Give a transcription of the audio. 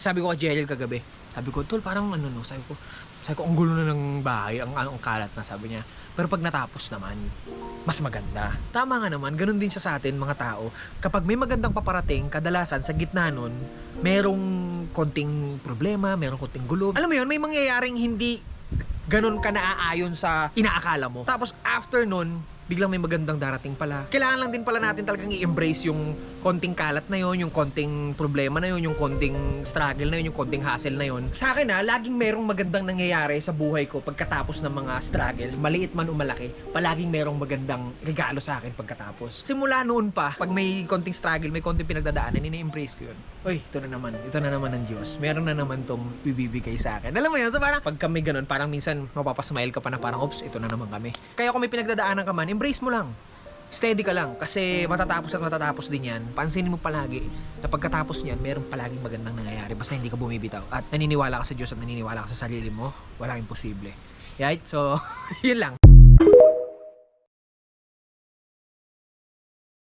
Sabi ko kay Jelil kagabi, sabi ko, tol, parang ano no, sabi ko, ang gulo na ng bahay, ang kalat na, sabi niya. Pero pag natapos naman, mas maganda. Tama nga naman, ganun din siya sa atin mga tao. Kapag may magandang paparating, kadalasan sa gitna nun, merong konting problema, merong konting gulo. Alam mo yun, may mangyayaring hindi ganun ka naaayon sa inaakala mo. Tapos after nun, biglang may magandang darating pala. Kailangan lang din pala natin talagang i-embrace yung konting kalat na yun, yung konting problema na yun, yung konting struggle na yun, yung konting hassle na yun. Sa akin laging merong magandang nangyayari sa buhay ko pagkatapos ng mga struggles. Maliit man o malaki, palaging merong magandang regalo sa akin pagkatapos. Simula noon pa, pag may konting struggle, may konting pinagdadaanan, ini-embrace ko yun. Uy, ito na naman ng Diyos. Meron na naman tong bibibigay sa akin. Alam mo yun, so parang pag kami ganun, parang minsan mapapasmile ka pa na parang, oops, ito na naman kami. Kaya kung may pinagdadaanan ka man, embrace mo lang. Steady ka lang kasi matatapos at matatapos din yan. Pansinin mo palagi na pagkatapos niyan, meron palaging magandang nangyayari basta hindi ka bumibitaw. At naniniwala ka sa Diyos at naniniwala ka sa sarili mo, walang imposible. Right? So, yun lang.